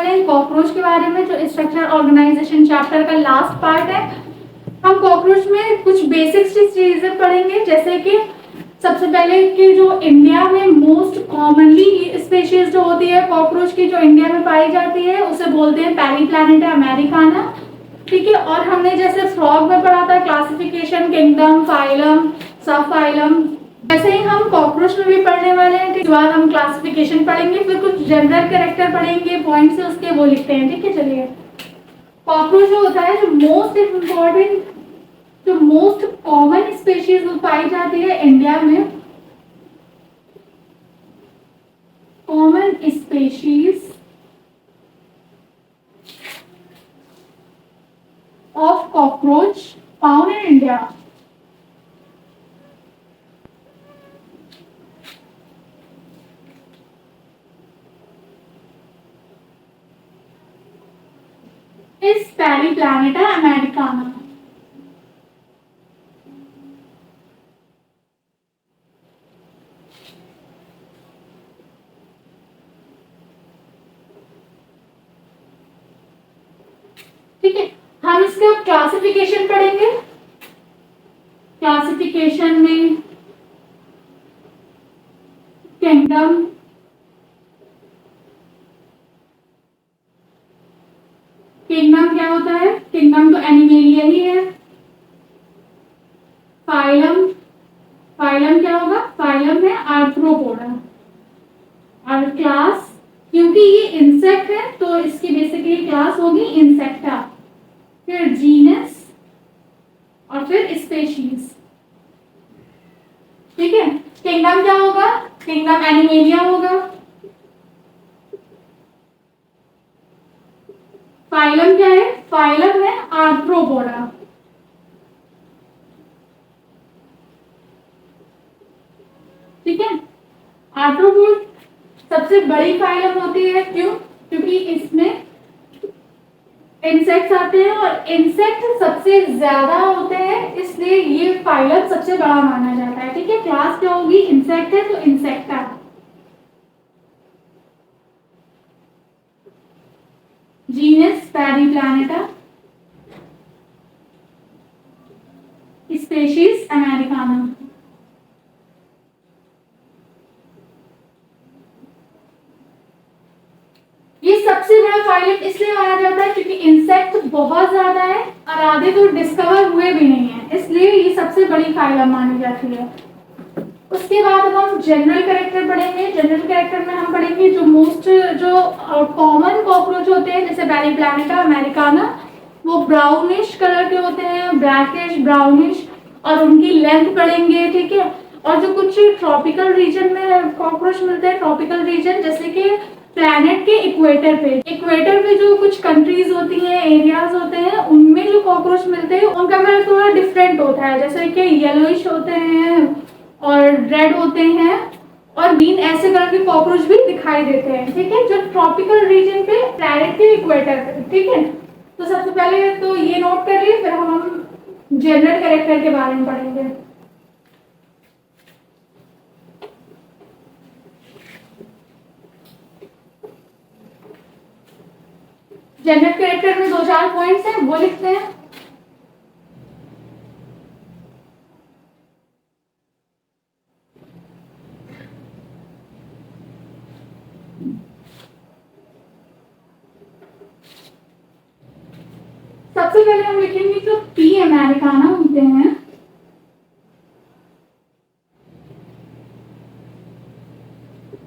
हैं कॉकरोच के बारे में, जो स्ट्रक्चर ऑर्गेनाइजेशन चैप्टर का लास्ट पार्ट है। हम कॉकरोच में कुछ बेसिक चीजें पढ़ेंगे, जैसे कि सबसे पहले कि जो इंडिया में मोस्ट कॉमनली स्पेशीज जो होती है कॉकरोच की, जो इंडिया में पाई जाती है, उसे बोलते हैं पैरीप्लैनेटा अमेरिकाना। ठीक है, और हमने जैसे फ्रॉग में पढ़ा था क्लासिफिकेशन, किंगडम, फाइलम, सब फाइलम, वैसे ही हम कॉकरोच में भी पढ़ने वाले हैं। ठीक, बाद हम क्लासिफिकेशन पढ़ेंगे, फिर कुछ जनरल कैरेक्टर पढ़ेंगे, पॉइंट से उसके वो लिखते हैं। ठीक है, चलिए। कॉकरोच जो होता है, जो मोस्ट इम्पोर्टेंट, जो मोस्ट कॉमन स्पेशीज पाई जाती है इंडिया में, common species of cockroach found in India is Periplaneta americana. ठीक है, हम इसका क्लासिफिकेशन पढ़ेंगे। क्लासिफिकेशन में किंगडम, किंगडम क्या होता है? किंगडम तो एनिमेलिया ही है। फाइलम, फाइलम क्या होगा? फाइलम है आर्थ्रोपोडा। और क्लास, क्योंकि ये इंसेक्ट है तो इसकी बेसिकली क्लास होगी इंसेक्टा। फिर जीनस और फिर स्पेशीज। ठीक है, किंगडम क्या होगा? किंगडम एनिमेलिया होगा। फाइलम क्या है? फाइलम है आर्थ्रोपोडा। ठीक है, आर्थ्रोपोड सबसे बड़ी फाइलम होती है। क्यों? क्योंकि इसमें इंसेक्ट्स आते हैं और इंसेक्ट सबसे ज्यादा होते हैं, इसलिए ये फाइलम सबसे बड़ा माना जाता है। ठीक है, क्लास क्या होगी? इंसेक्ट है तो Insecta. Genus Periplaneta, species americana. ये सबसे बड़ा फाइलम इसलिए माना जाता है क्योंकि इंसेक्ट बहुत ज्यादा है और आधे तो डिस्कवर हुए भी नहीं है, इसलिए ये सबसे बड़ी फाइलम मानी जाती है। उसके बाद अब हम जनरल कैरेक्टर पढ़ेंगे। जनरल कैरेक्टर में हम पढ़ेंगे जो मोस्ट, जो कॉमन कॉकरोच होते हैं, जैसे पैरीप्लैनेटा अमेरिकाना, वो ब्राउनिश कलर के होते हैं, ब्लैकिश ब्राउनिश, और उनकी लेंथ पढ़ेंगे। ठीक है, और जो कुछ ट्रॉपिकल रीजन में कॉकरोच मिलते हैं, ट्रॉपिकल रीजन जैसे कि प्लैनेट के इक्वेटर पे जो कुछ कंट्रीज होती हैं, एरियाज होते हैं, उनमें जो कॉकरोच मिलते हैं उनका कलर थोड़ा डिफरेंट होता है, जैसे कि येलोइश होते हैं और रेड होते हैं और ग्रीन, ऐसे कलर के कॉकरोच भी दिखाई देते हैं। ठीक है, जो ट्रॉपिकल रीजन पे, प्लैनेट के इक्वेटर पे। ठीक है, तो सबसे पहले तो ये नोट कर लिए, फिर हम जनरल कैरेक्टर के बारे में पढ़ेंगे। जनरल कैरेक्टर में 2-4 पॉइंट्स हैं, वो लिखते हैं। सबसे पहले हम लिखेंगे जो पी अमेरिकाना होते हैं,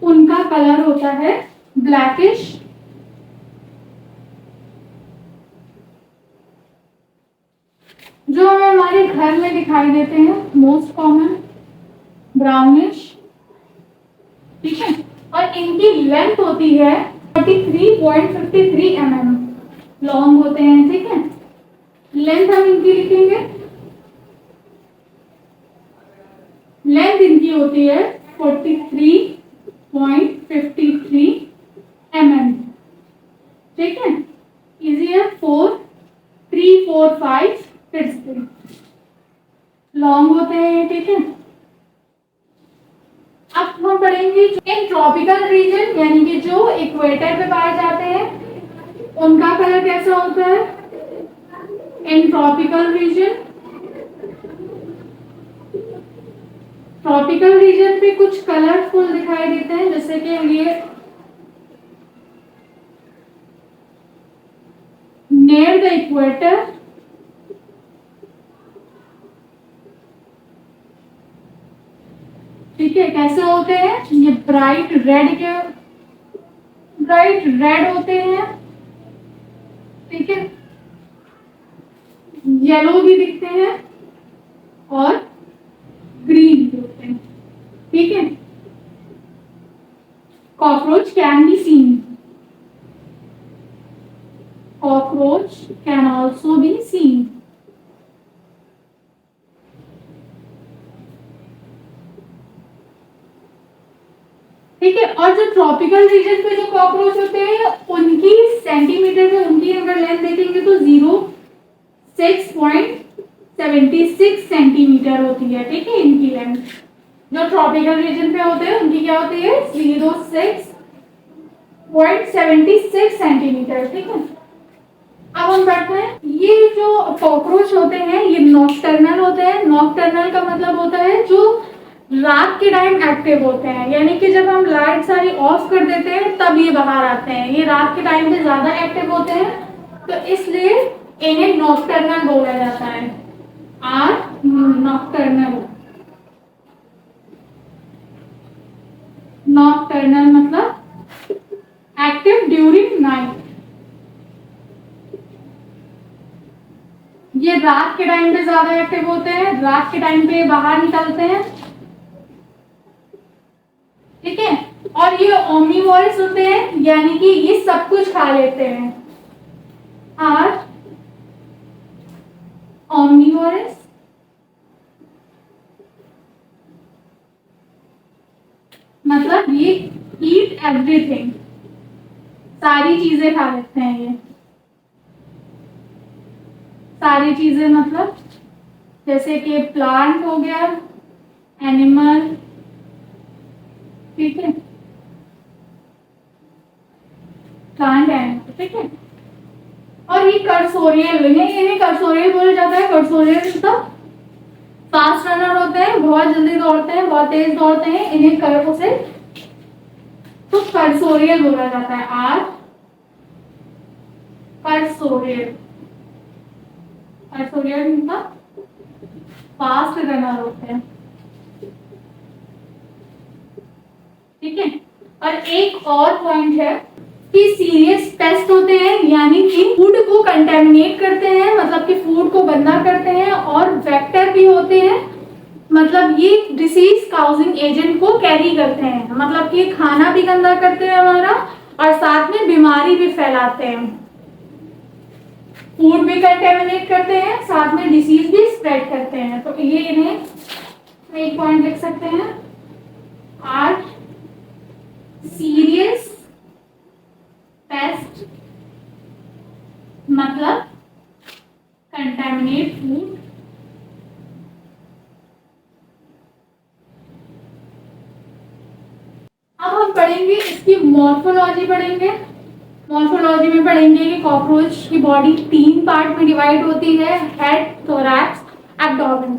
उनका कलर होता है ब्लैकिश, जो हमें हमारे घर में दिखाई देते हैं मोस्ट कॉमन ब्राउनिश। ठीक है, और इनकी लेंथ होती है 43.53 mm लॉन्ग होते हैं। ठीक है, लेंथ हम इनकी लिखेंगे, लेंथ इनकी होती है 43.53 mm। ठीक है, इजी है, 4, 3, 4, 5 फिर से लॉन्ग होते हैं। ठीक है, अब हम पढ़ेंगे इन ट्रॉपिकल रीजन, यानी कि जो इक्वेटर पे पाए जाते हैं, उनका कलर कैसा होता है? In tropical region, tropical region पे कुछ कलरफुल दिखाई देते हैं, जैसे कि ये नियर द इक्वेटर, ठीक है, कैसे होते हैं? ये ब्राइट रेड होते हैं, ठीक है, येलो भी दिखते हैं और ग्रीन भी होते हैं, ठीक है। Cockroach can be seen, cockroach can also be seen, ठीक है। और जो ट्रॉपिकल रीजन पे जो कॉकरोच होते हैं उनकी सेंटीमीटर में उनकी अगर लेंथ देखेंगे तो 06.76 सेंटीमीटर होती है, ठीक है, इनकी लेंथ। जो ट्रॉपिकल रीजन पे होते हैं उनकी क्या होती है? 06.76 सेंटीमीटर, ठीक है। अब हम बढ़ते हैं, ये जो कॉकरोच होते हैं ये नॉकटर्नल होते हैं। नॉकटर्नल का मतलब होता है जो रात के टाइम एक्टिव होते हैं, यानी कि जब हम लाइट सारी ऑफ कर देते हैं तब ये बाहर आते हैं। ये रात के टाइम पे ज्यादा एक्टिव होते हैं, तो इसलिए इन्हें नॉकटर्नल बोला जाता है। आर नॉकटर्नल, नॉकटर्नल मतलब एक्टिव ड्यूरिंग नाइट। ये रात के टाइम पे ज्यादा एक्टिव होते हैं, रात के टाइम पे बाहर निकलते हैं, ठीक है। और ये ओमनीवोरस होते हैं, यानी कि ये सब कुछ खा लेते हैं। आर ओमनीवोरस मतलब ये ईट एवरीथिंग, सारी चीजें खा लेते हैं। ये सारी चीजें मतलब जैसे कि प्लांट हो गया, एनिमल, ठीक है, प्लांट एनिमल, ठीक है। और ये कर्सोरियल, इन्हें कर्सोरियल बोला जाता है। कर्सोरियल मतलब फास्ट रनर होते हैं, बहुत जल्दी दौड़ते हैं, बहुत तेज दौड़ते हैं, इन्हें तो कर्सोरियल बोला जाता है। आर कर्सोरियल, कर्सोरियल मतलब फास्ट रनर होते हैं, ठीक है। और एक और पॉइंट है कि सीरियस पेस्ट होते हैं, यानी कि फूड को कंटेमिनेट करते हैं, मतलब कि फूड को गंदा करते हैं, और वेक्टर भी होते हैं, मतलब ये डिसीज काउजिंग एजेंट को कैरी करते हैं, मतलब कि खाना भी गंदा करते हैं हमारा और साथ में बीमारी भी फैलाते हैं। फूड भी कंटेमिनेट करते हैं, साथ में डिसीज भी स्प्रेड करते हैं। तो ये इन्हें एक पॉइंट लिख सकते हैं, आर सीरियस पेस्ट मतलब कंटेमिनेट फूड, अब हम पढ़ेंगे इसकी मॉर्फोलॉजी पढ़ेंगे। मॉर्फोलॉजी में पढ़ेंगे कि कॉकरोच की बॉडी 3 पार्ट में डिवाइड होती है, हेड, थोरैक्स, एब्डोमेन।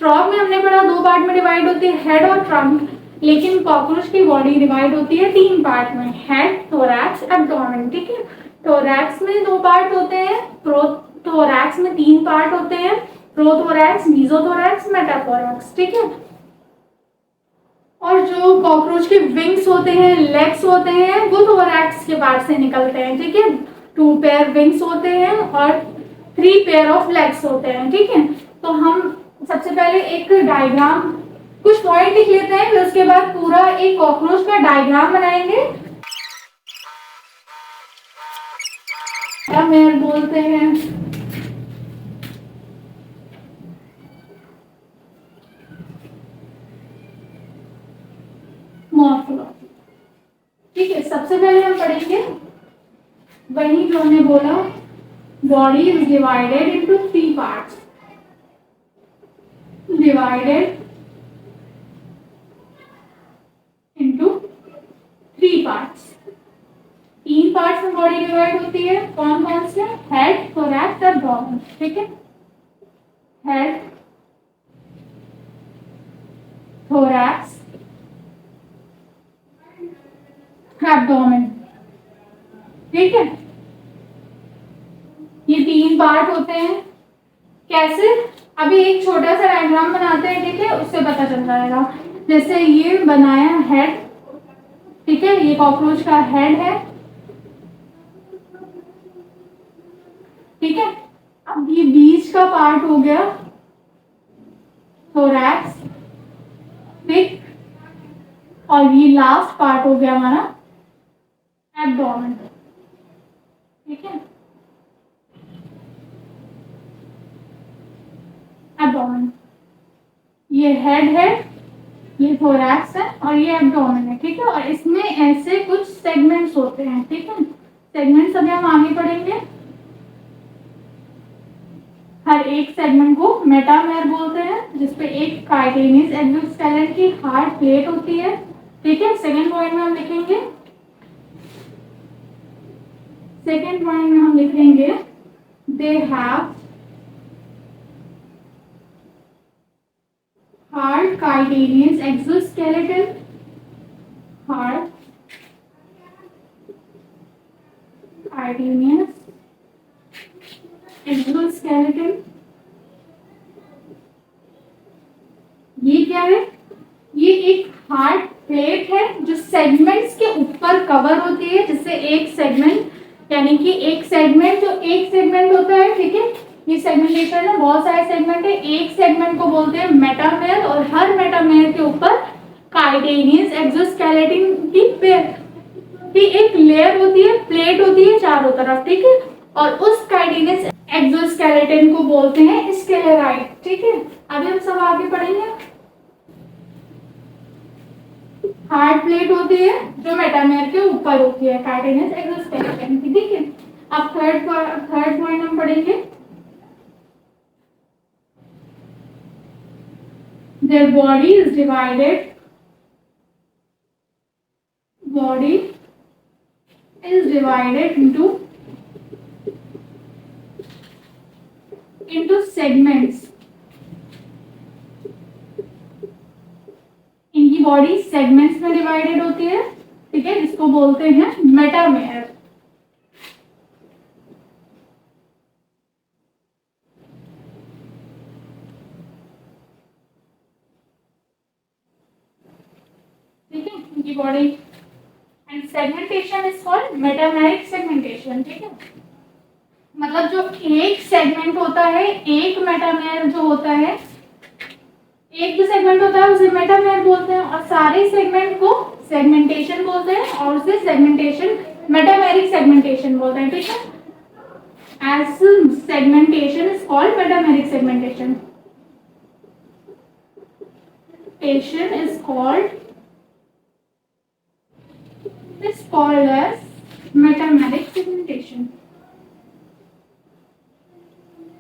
फ्रॉग में हमने पढ़ा 2 पार्ट में डिवाइड होती है, हेड और ट्रंक, लेकिन कॉकरोच की बॉडी डिवाइड होती है 3 पार्ट में, हेड, थोरैक्स, एब्डोमेन, ठीक है। थोरैक्स में 2 पार्ट होते हैं, प्रोथोरैक्स में 3 पार्ट होते हैं, प्रोथोरैक्स, मीजोथोरैक्स, मेटाथोरैक्स, ठीक है। और जो कॉकरोच के विंग्स होते हैं, लेग्स होते हैं, वो थोरैक्स के पार्ट से निकलते हैं, ठीक है। 2 पेयर विंग्स होते हैं और 3 पेयर ऑफ लेग्स होते हैं, ठीक है। तो हम सबसे पहले एक डायग्राम, कुछ पॉइंट लिख लेते हैं, फिर उसके बाद पूरा एक कॉकरोच का डायग्राम बनाएंगे। मेयर बोलते हैं, मॉर्फोलॉजी, ठीक है। सबसे पहले हम पढ़ेंगे वही जो हमने बोला, body is divided into 3 parts, divided into 3 parts, 3 parts में बॉडी डिवाइड होती है, कौन कौन से? Head, thorax, abdomen. ठीक है, हेड, थोरैक्स, एब्डोमेन। ठीक है, ये 3 पार्ट होते हैं। कैसे? अभी एक छोटा सा डायग्राम बनाते हैं, ठीक है, उससे पता चल जाएगा। जैसे ये बनाया हेड, ठीक है, ये कॉकरोच का हेड है, ठीक है। अब ये बीच का पार्ट हो गया थोरैक्स, ठीक, और ये लास्ट पार्ट हो गया हमारा एब्डोमेन। ठीक है, एब्डोमेन, ये हेड है, ये थोरैक्स है और ये एब्डोमेन है। ठीक है, और इसमें ऐसे कुछ सेगमेंट्स होते हैं। ठीक है, सेगमेंट्स अभी हम आगे पढ़ेंगे। हर एक सेगमेंट को मेटामेर बोलते हैं, जिसपे एक काइटिनेस एक्सोस्केलेटन की हार्ड प्लेट होती है। ठीक है, सेकंड पॉइंट में हम लिखेंगे, सेकंड पॉइंट में हम लिखेंगे they have hard chitinous exoskeleton, hard chitinous exoskeleton. ये क्या है? ये एक हार्ड प्लेट है जो सेगमेंट्स के ऊपर कवर होती है, जिससे एक सेगमेंट, यानी कि एक सेगमेंट, जो एक सेगमेंट होता है, ठीक है, ये सेगमेंटेशन है, बहुत सारे सेगमेंट है, एक सेगमेंट को बोलते हैं मेटामेर, और हर मेटामेर के ऊपर काइटिनेस एक्सोस्केलेटन की एक लेयर होती है, प्लेट होती है चारों तरफ। ठीक है, और उस काइटिनेस एक्सोस्केलेटन को बोलते हैं स्क्लेराइड। ठीक है, अभी हम सब आगे पढ़ेंगे। हार्ड प्लेट होती है जो मेटामेर के ऊपर होती है, काइटिनेस एक्सोस्केलेटन की। ठीक है, अब थर्ड पॉइंट हम पढ़ेंगे, their body is divided into segments। इनकी बॉडी सेगमेंट्स में डिवाइडेड होती है। ठीक है, जिसको बोलते हैं मेटामेर। ठीक है, इनकी body and segmentation is called metameric segmentation. ठीक है, मतलब जो एक सेगमेंट होता है, एक मेटामेर जो होता है, एक जो सेगमेंट होता है उसे मेटामेर बोलते हैं, और सारे सेगमेंट को सेगमेंटेशन बोलते हैं, और उसे सेगमेंटेशन मेटामेरिक सेगमेंटेशन बोलते हैं। ठीक है, as segmentation is called metameric segmentation. Is called as metameric segmentation।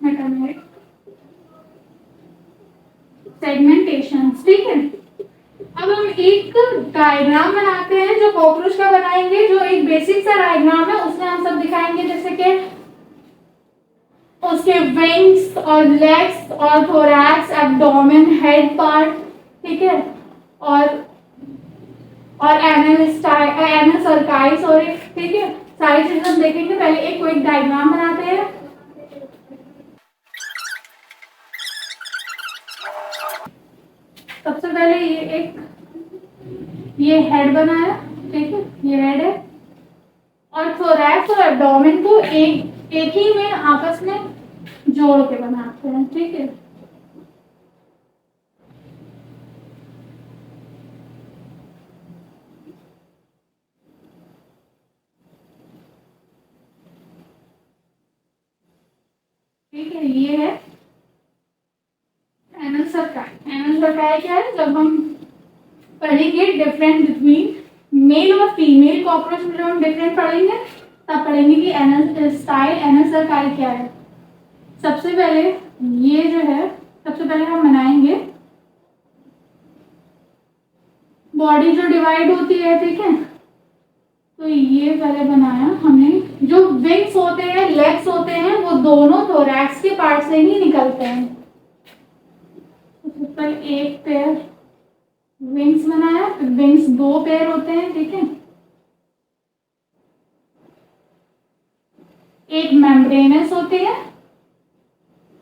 Metameric segmentation. ठीक है, अब हम एक डायग्राम बनाते हैं जो कॉकरोच का बनाएंगे, जो एक बेसिक सा डायग्राम है, उसमें हम सब दिखाएंगे, जैसे कि उसके विंग्स और लेग्स और थोरैक्स, एब्डोमेन, हेड पार्ट। ठीक है, और एनल सर्काई, सॉरी। ठीक है, सारी चीजें हम देखेंगे। पहले एक क्विक डायग्राम बनाते हैं। सबसे पहले ये हेड बनाया। ठीक है, ये हेड है, और थोरैक्स और एब्डोमेन को एक ही में आपस में जोड़ के बनाते हैं। ठीक है, ठीक है, ये है एनल सर्काई। एनल सर्काई क्या है? जब हम पढ़ेंगे डिफरेंट बिटवीन मेल और फीमेल कॉकरोच में, जब हम डिफरेंट पढ़ेंगे तब पढ़ेंगे कि एनल स्टाइल, एनल सर्काई क्या है। सबसे पहले ये जो है, सबसे पहले हम बनाएंगे बॉडी जो डिवाइड होती है। ठीक है, तो ये पहले बनाया हमने, जो विंग्स होते हैं, लेग्स होते हैं, वो दोनों थोरैक्स के पार्ट से ही निकलते हैं। ऊपर एक पेयर विंग्स बनाया, विंग्स 2 पेयर होते हैं, ठीक है। एक मेम्ब्रेनस होती है,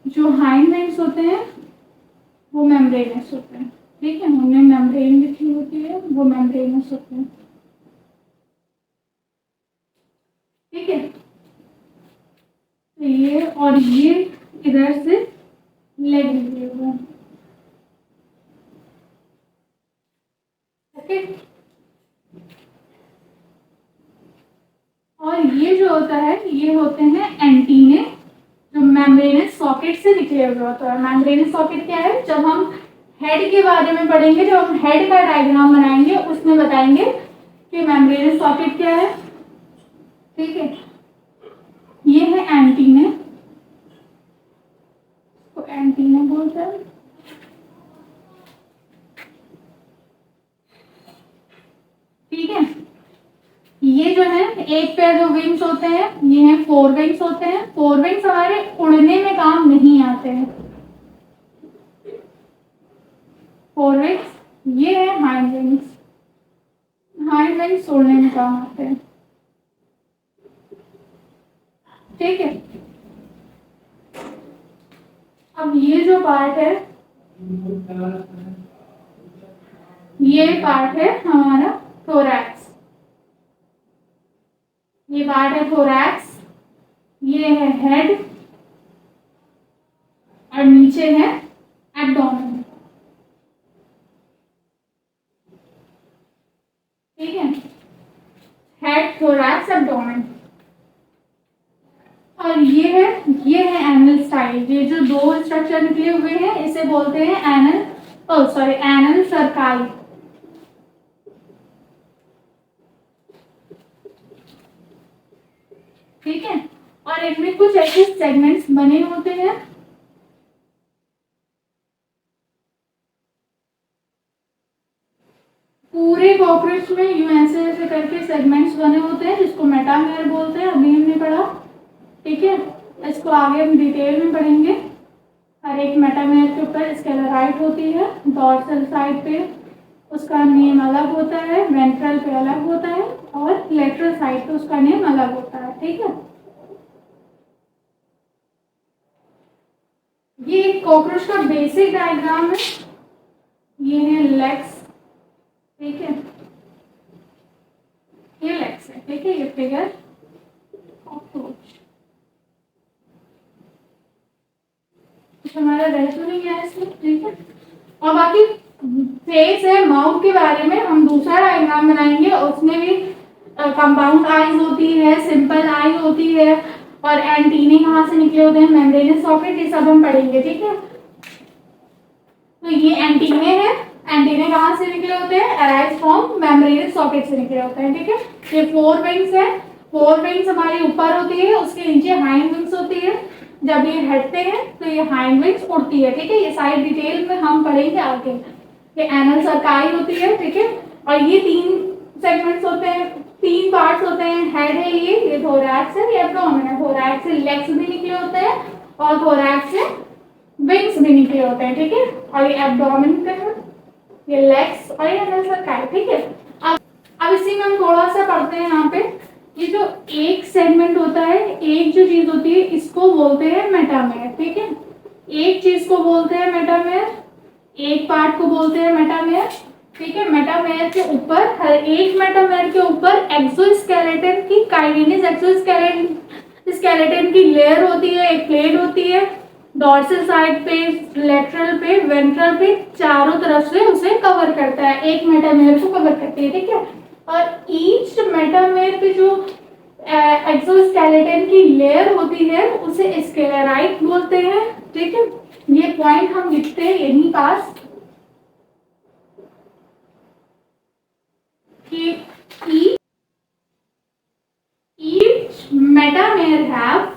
जो हाइंड विंग्स होते हैं वो मेम्ब्रेनस होते हैं, ठीक है। उनमें मेम्ब्रेन लिखी होती है, वो मेम्ब्रेनस होते हैं, ठीक है। तो ये और ये इधर से लेग निकले हुए हैं, ओके। और ये जो होता है ये होते हैं एंटीने, जो मेम्ब्रेनस सॉकेट से निकले हुए होता है। मेम्ब्रेनस सॉकेट क्या है, जब हम हेड के बारे में पढ़ेंगे, जब हम हेड का डायग्राम बनाएंगे उसमें बताएंगे कि मेम्ब्रेनस सॉकेट क्या है, ठीक है। ये है एंटीने, तो एंटीने बोलते हैं, ठीक है। ये जो है एक पेयर जो विंग्स होते हैं ये हैं 4 विंग्स होते हैं। 4 विंग्स हमारे उड़ने में काम नहीं आते हैं, 4 विंग्स। ये है हाइंड विंग्स, हाइंड विंग्स उड़ने में काम आते हैं, ठीक है। अब ये जो पार्ट है, ये पार्ट है हमारा थोरैक्स, ये पार्ट है थोरैक्स, ये है हेड और नीचे है एब्डोमेन, ठीक है। Head, thorax, abdomen. और ये है एनल स्टाइल। ये जो 2 स्ट्रक्चर निकले हुए हैं इसे बोलते हैं एनल सर्काई, ठीक है। और इनमें कुछ ऐसे सेगमेंट्स बने होते हैं, पूरे कॉकरोच में यूं ऐसे करके सेगमेंट्स बने होते हैं जिसको मेटामेयर बोलते हैं, अभी हमने पढ़ा, ठीक है। इसको आगे हम डिटेल में पढ़ेंगे। हर एक मेटामेयर के ऊपर स्केलेराइट होती है, डॉर्सल साइड पे उसका नेम अलग होता है, वेंट्रल पे अलग होता है और लेटरल साइड पे उसका नेम अलग होता है, ठीक है। ये एक कॉकरोच का बेसिक डायग्राम है, ये है लेग्स, ठीक है। ये लेग्स है, ठीक है। ये फिगर कॉकरोच हमारा रह तो नहीं गया इसमें, ठीक है। और बाकी फेस है, माउथ के बारे में हम दूसरा डायग्राम बनाएंगे, उसमें भी कंपाउंड आईज होती है, सिंपल आई होती है और एंटीने कहाँ से निकले होते हैं, मेम्ब्रेनस सॉकेट, ये सब हम पढ़ेंगे, ठीक है। तो ये एंटीने हैं, एंटीने कहाँ से निकले होते हैं, अराइज फ्रॉम मेम्ब्रेनस सॉकेट से निकले होते हैं, ठीक है। ये 4 विंग्स है, 4 विंग्स हमारी ऊपर होती है, उसके नीचे हाइंड विंग्स होती है। जब ये हटते हैं तो ये हाइंड विंग्स उड़ती है, ठीक है। ये सारी डिटेल में हम पढ़ेंगे आगे। ये एनल सर्काई होती है, ठीक है। और ये 3 सेगमेंट्स होते हैं, 3 पार्ट्स होते हैं, हेड है, ये थोरैक्स है, ये एब्डोमेन है। थोरैक्स से लेग्स भी निकले होते हैं और थोरैक्स से विंग्स भी निकले होते हैं, ठीक है। और ये एब्डोमेन का है, ये लेग्स और ये एनल सर्काई, ठीक है। अब इसी में हम थोड़ा सा पढ़ते हैं यहाँ पे। ये जो एक सेगमेंट होता है, एक जो चीज होती है, इसको बोलते हैं मेटामेयर, ठीक है। एक चीज को बोलते हैं मेटामेयर, एक पार्ट को बोलते हैं मेटामेयर, ठीक है। मेटामेयर के ऊपर, हर एक मेटामेयर के ऊपर एक्सोस्केलेटन की काइनेसिस एक्सोस्केलेटन की लेयर होती है, एक प्लेट होती है, डॉर्सल साइड पे, लेटरल पे, वेंट्रल पे, चारों तरफ से उसे कवर करता है, एक मेटामेयर को कवर करती है, ठीक है। और ईच मेटामेयर पे जो एक्सोस्केलेटन की लेयर होती है उसे स्क्लेराइट बोलते हैं, ठीक है। ये पॉइंट हम लिखते हैं यहीं पास कि each metamere have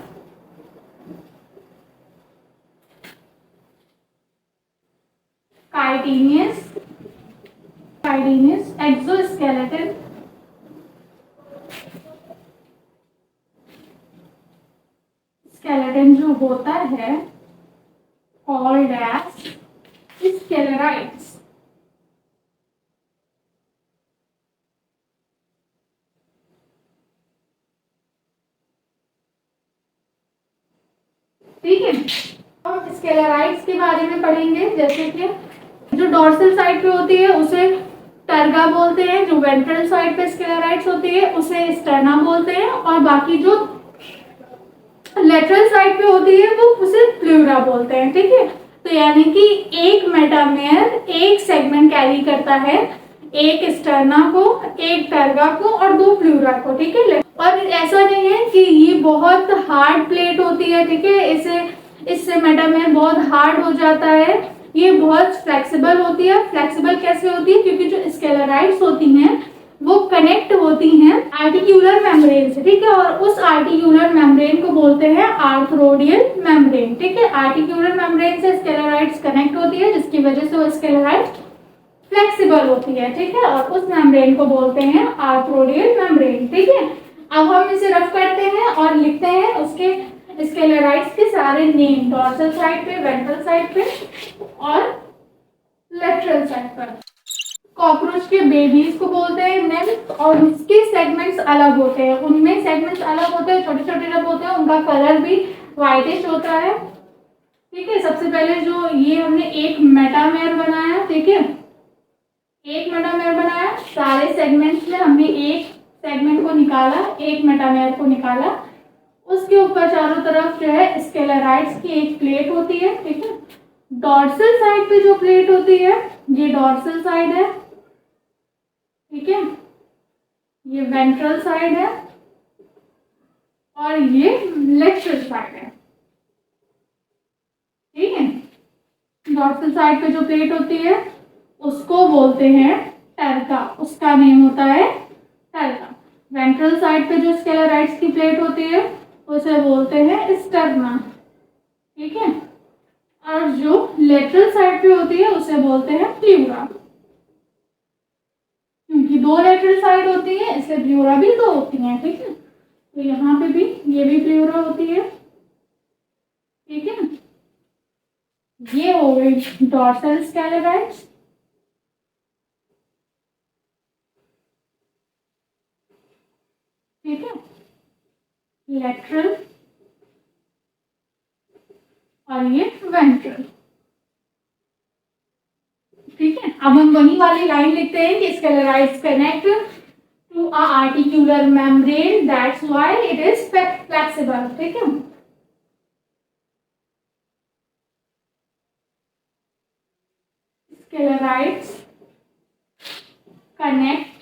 chitinous exoskeleton keratin जो होता है कॉल्ड एज स्क्लेराइड्स। ठीक है, हम स्क्लेराइड्स के बारे में पढ़ेंगे। जैसे कि जो डॉर्सल साइड पे होती है उसे टर्गा बोलते हैं, जो वेंट्रल साइड पे स्क्लेराइड्स होती है उसे स्टर्ना बोलते हैं, और बाकी जो लेटरल साइड पे होती है वो उसे प्लूरा बोलते हैं। ठीक है, तो यानी कि एक मेटामेयर एक सेगमेंट कैरी करता है, एक स्टर्ना को, एक टर्गा को और दो प्लूरा को। ठीक है, और ऐसा नहीं है कि ये बहुत हार्ड प्लेट होती है। ठीक है, इससे मेटामेयर बहुत हार्ड हो जाता है, ये बहुत फ्लेक्सिबल होती है। फ्लेक्सिबल कैसे होती है? क्योंकि जो स्क्लेराइड्स होती हैं वो कनेक्ट होती हैं आर्टिक्यूलर मेम्ब्रेन से। ठीक है, और उस आर्टिक्यूलर मेम्ब्रेन को बोलते हैं आर्थ्रोडियल मेम्ब्रेन। ठीक है, आर्टिक्यूलर मेम्ब्रेन से स्क्लेराइड्स कनेक्ट होती है जिसकी वजह से वो स्क्लेराइड्स फ्लेक्सिबल होती है। ठीक है, और उस मेम्ब्रेन को बोलते हैं आर्थ्रोडियल मेम्ब्रेन। ठीक है, अब हम इसे रफ करते हैं और लिखते हैं उसके स्क्लेराइड्स के सारे नेम, डॉर्सल साइड पे, वेंट्रल साइड पे और लेटरल साइड पर। कॉकरोच के बेबीज को बोलते हैं निम्फ, और उसके सेगमेंट्स अलग होते हैं, उनमें सेगमेंट्स अलग होते हैं, छोटे छोटे जब होते हैं उनका कलर भी व्हाइटिश होता है। ठीक है, सबसे पहले जो ये हमने एक मेटामेयर बनाया। ठीक है, एक मेटामेयर बनाया, सारे सेगमेंट्स में हमने एक सेगमेंट को निकाला, एक मेटामेयर को निकाला, उसके ऊपर चारों तरफ जो है स्क्लेराइड्स की एक प्लेट होती है। ठीक है, डॉर्सल साइड पे जो प्लेट होती है ये डॉर्सल साइड है। ठीक है, ये वेंट्रल साइड है और ये लेटरल साइड है। ठीक है, डॉर्सल साइड पे जो प्लेट होती है उसको बोलते हैं टर्का, उसका नेम होता है टर्का। वेंट्रल साइड पे जो स्क्लेराइड्स की प्लेट होती है उसे बोलते हैं स्टर्ना। ठीक है, और जो लेटरल साइड पे होती है उसे बोलते हैं प्लूरा। क्योंकि दो लेटरल साइड होती है इसलिए प्लूरा भी दो होती हैं। ठीक है, तो यहाँ पे भी ये भी प्लूरा होती है। ठीक है, ये हो गई डॉर्सल स्क्लेराइड्स। ठीक है, लेटरल और ये वेंट्रल। ठीक है, अब हम वही वाली लाइन लिखते हैं कि sclerites connect to a articular membrane, that's why it is flexible. ठीक है, sclerites connect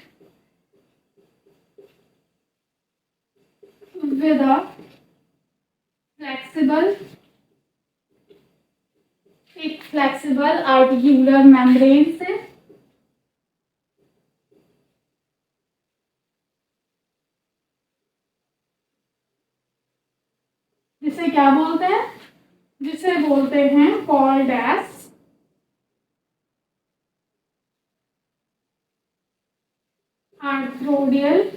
with a flexible एक फ्लेक्सिबल आर्टिक्यूलर मेम्ब्रेन से जिसे क्या बोलते हैं? जिसे बोलते हैं कॉल्ड एज आर्थ्रोडियल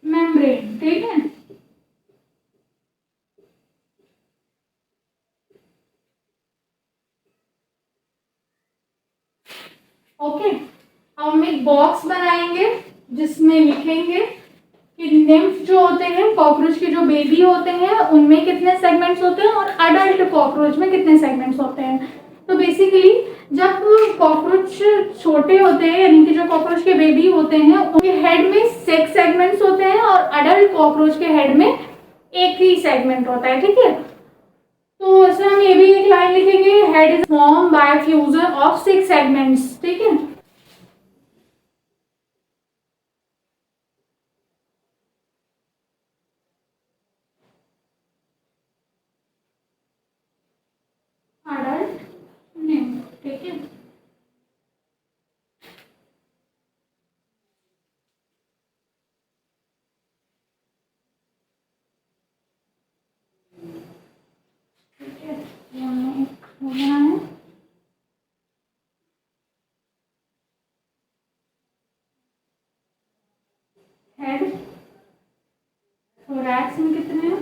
मेम्ब्रेन। ठीक है, ओके, अब हम एक बॉक्स बनाएंगे जिसमें लिखेंगे कि निम्फ जो होते हैं, कॉकरोच के जो बेबी होते हैं उनमें कितने सेगमेंट्स होते हैं और अडल्ट कॉकरोच में कितने सेगमेंट्स होते हैं। तो बेसिकली जब कॉकरोच छोटे होते हैं यानी कि जो कॉकरोच के बेबी होते हैं उनके हेड में 6 सेगमेंट्स होते हैं और अडल्ट कॉकरोच के हेड में एक ही सेगमेंट होता है। ठीक है, तो इसमें हम ये भी एक लाइन लिखेंगे, head is form by fusion of 6 segments. ठीक है, अडल्ट नेम। ठीक है, ठीक है, ये हमने हो गया है। हेड थोरैक्स में कितने हैं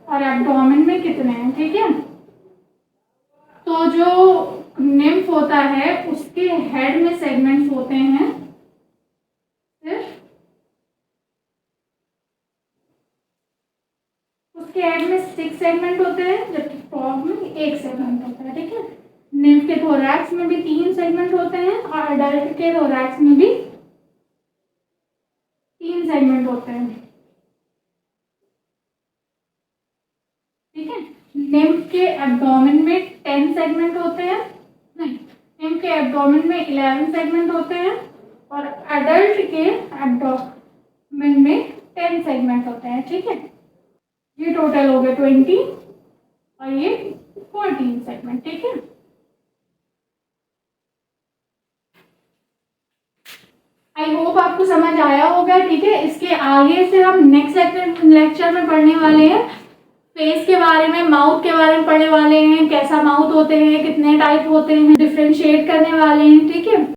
और एब्डोमेन में कितने हैं, ठीक है। तो जो निम्फ होता है उसके हेड में सेगमेंट्स होते हैं सिर्फ, उसके हेड में 6 सेगमेंट होते हैं जबकि फ्रॉग में 1 सेगमेंट होता है, ठीक है। निम्फ के थोरैक्स में भी 3 सेगमेंट होते हैं और अडल्ट के थोरैक्स में भी 3 सेगमेंट होते हैं, ठीक है। निम्फ के एब्डोमेन में 10 सेगमेंट होते हैं, नहीं, निम्फ के एब्डोमेन में 11 सेगमेंट होते हैं और अडल्ट के एब्डोमेन में 10 सेगमेंट होते हैं, ठीक है। ये टोटल हो गए 20 और ये 14 सेगमेंट, ठीक है। आई होप आपको समझ आया होगा, ठीक है। इसके आगे से हम नेक्स्ट लेक्चर में पढ़ने वाले हैं फेस के बारे में, माउथ के बारे में पढ़ने वाले हैं, कैसा माउथ होते हैं, कितने टाइप होते हैं, डिफ्रेंशिएट करने वाले हैं, ठीक है।